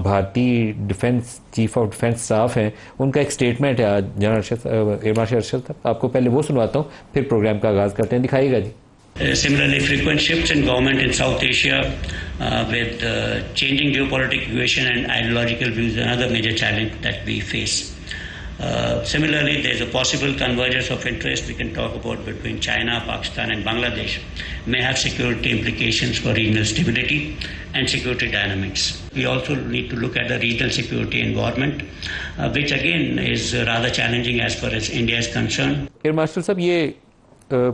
بھارتی defence chief of defence staff ہیں، ان کا ایک اسٹیٹمنٹ ہے جنرل ایئر مارشل ارشد صاحب، آپ کو پہلے وہ سنواتا ہوں پھر پروگرام کا آغاز کرتے ہیں، دکھائیے گا جی. Similarly, frequent shifts in government in South Asia with changing geopolitical equation and ideological views is another major challenge that we face. Similarly, there is a possible convergence of interest we can talk about between China, Pakistan and Bangladesh may have security implications for regional stability and security dynamics. We also need to look at the regional security environment, which again is rather challenging as far as India is concerned. Air marshal صاحب یہ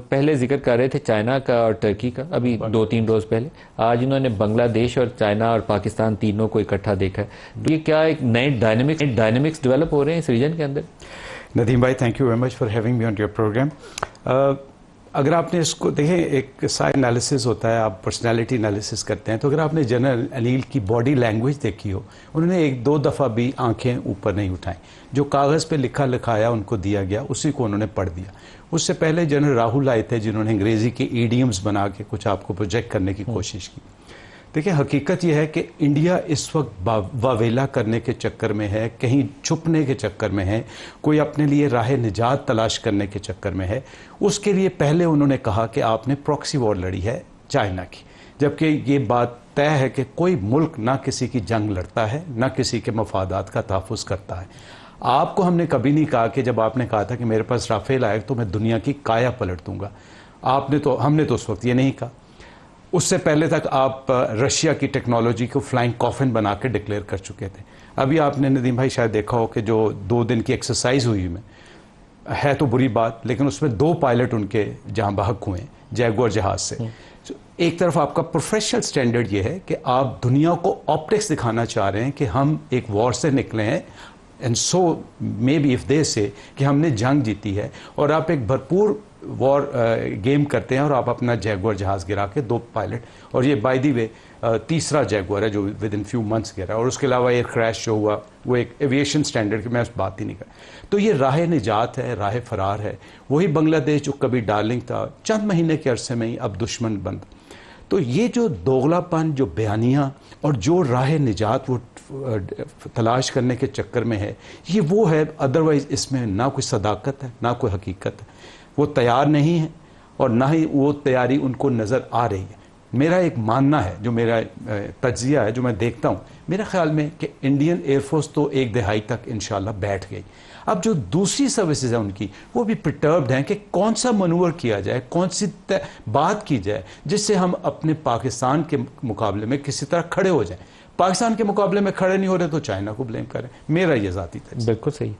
پہلے ذکر کر رہے تھے China کا اور Turkey کا، ابھی 2-3 روز پہلے آج انہوں نے بنگلہ دیش اور چائنا اور پاکستان تینوں کو اکٹھا دیکھا ہے. یہ کیا ایک نئے ڈائنامکس ڈیولپ ہو رہے ہیں اس ریجن کے اندر؟ ندیم بھائی، thank you very much for having me on your program. اگر آپ نے اس کو دیکھیں، ایک سائے انالیسس ہوتا ہے، آپ پرسنالٹی انالیسس کرتے ہیں، تو اگر آپ نے جنرل انیل کی باڈی لینگویج دیکھی ہو، انہوں نے 1-2 دفعہ بھی آنکھیں اوپر نہیں اٹھائیں. جو کاغذ پہ لکھایا ان کو دیا گیا، اسی کو انہوں نے پڑھ دیا. اس سے پہلے جنرل راہل آئے تھے جنہوں نے انگریزی کے ایڈیمز بنا کے کچھ آپ کو پروجیکٹ کرنے کی کوشش کی. دیکھیں، حقیقت یہ ہے کہ انڈیا اس وقت واویلا کرنے کے چکر میں ہے، کہیں چھپنے کے چکر میں ہے، کوئی اپنے لیے راہ نجات تلاش کرنے کے چکر میں ہے. اس کے لیے پہلے انہوں نے کہا کہ آپ نے پراکسی وار لڑی ہے چائنا کی، جبکہ یہ بات طے ہے کہ کوئی ملک نہ کسی کی جنگ لڑتا ہے، نہ کسی کے مفادات کا تحفظ کرتا ہے. آپ کو ہم نے کبھی نہیں کہا کہ جب آپ نے کہا تھا کہ میرے پاس رافیل آئے تو میں دنیا کی کایا پلٹ دوں گا، ہم نے تو اس وقت یہ نہیں کہا. اس سے پہلے تک آپ رشیا کی ٹیکنالوجی کو فلائنگ کافن بنا کے ڈکلیئر کر چکے تھے. ابھی آپ نے ندیم بھائی شاید دیکھا ہو کہ جو 2 دن کی ایکسرسائز ہوئی میں ہے تو بری بات، لیکن اس میں 2 پائلٹ ان کے جہاں بحق ہوئے ہیں جیگور جہاز سے. ایک طرف آپ کا پروفیشنل سٹینڈرڈ یہ ہے کہ آپ دنیا کو آپٹکس دکھانا چاہ رہے ہیں کہ ہم ایک وار سے نکلے ہیں، and so maybe if they say کہ ہم نے جنگ جیتی ہے، اور آپ ایک بھرپور وار گیم کرتے ہیں اور آپ اپنا جیگور جہاز گرا کے 2 پائلٹ، اور یہ بائی دی وے تیسرا جیگور ہے جو ود ان فیو منتھس گرا، اور اس کے علاوہ ایئر کریش جو ہوا وہ ایک ایویشن سٹینڈرڈ کی میں اس بات ہی نہیں کر. تو یہ راہ نجات ہے، راہ فرار ہے. وہی بنگلہ دیش جو کبھی ڈارلنگ تھا، چند مہینے کے عرصے میں ہی اب دشمن بند. تو یہ جو دوغلا پن، جو بیانیاں اور جو راہ نجات وہ تلاش کرنے کے چکر میں ہے، یہ وہ ہے. ادروائز اس میں نہ کوئی صداقت ہے، نہ کوئی حقیقت ہے. وہ تیار نہیں ہے اور نہ ہی وہ تیاری ان کو نظر آ رہی ہے. میرا ایک ماننا ہے، جو میرا تجزیہ ہے، جو میں دیکھتا ہوں، میرے خیال میں کہ انڈین ایئر فورس تو 1 دہائی تک انشاءاللہ بیٹھ گئی. اب جو دوسری سروسز ہیں ان کی، وہ بھی پرٹربڈ ہیں کہ کون سا منور کیا جائے، کون سی بات کی جائے جس سے ہم اپنے پاکستان کے مقابلے میں کسی طرح کھڑے ہو جائیں. پاکستان کے مقابلے میں کھڑے نہیں ہو رہے تو چائنا کو بلیم کریں. میرا یہ ذاتی تجزیہ. بالکل صحیح.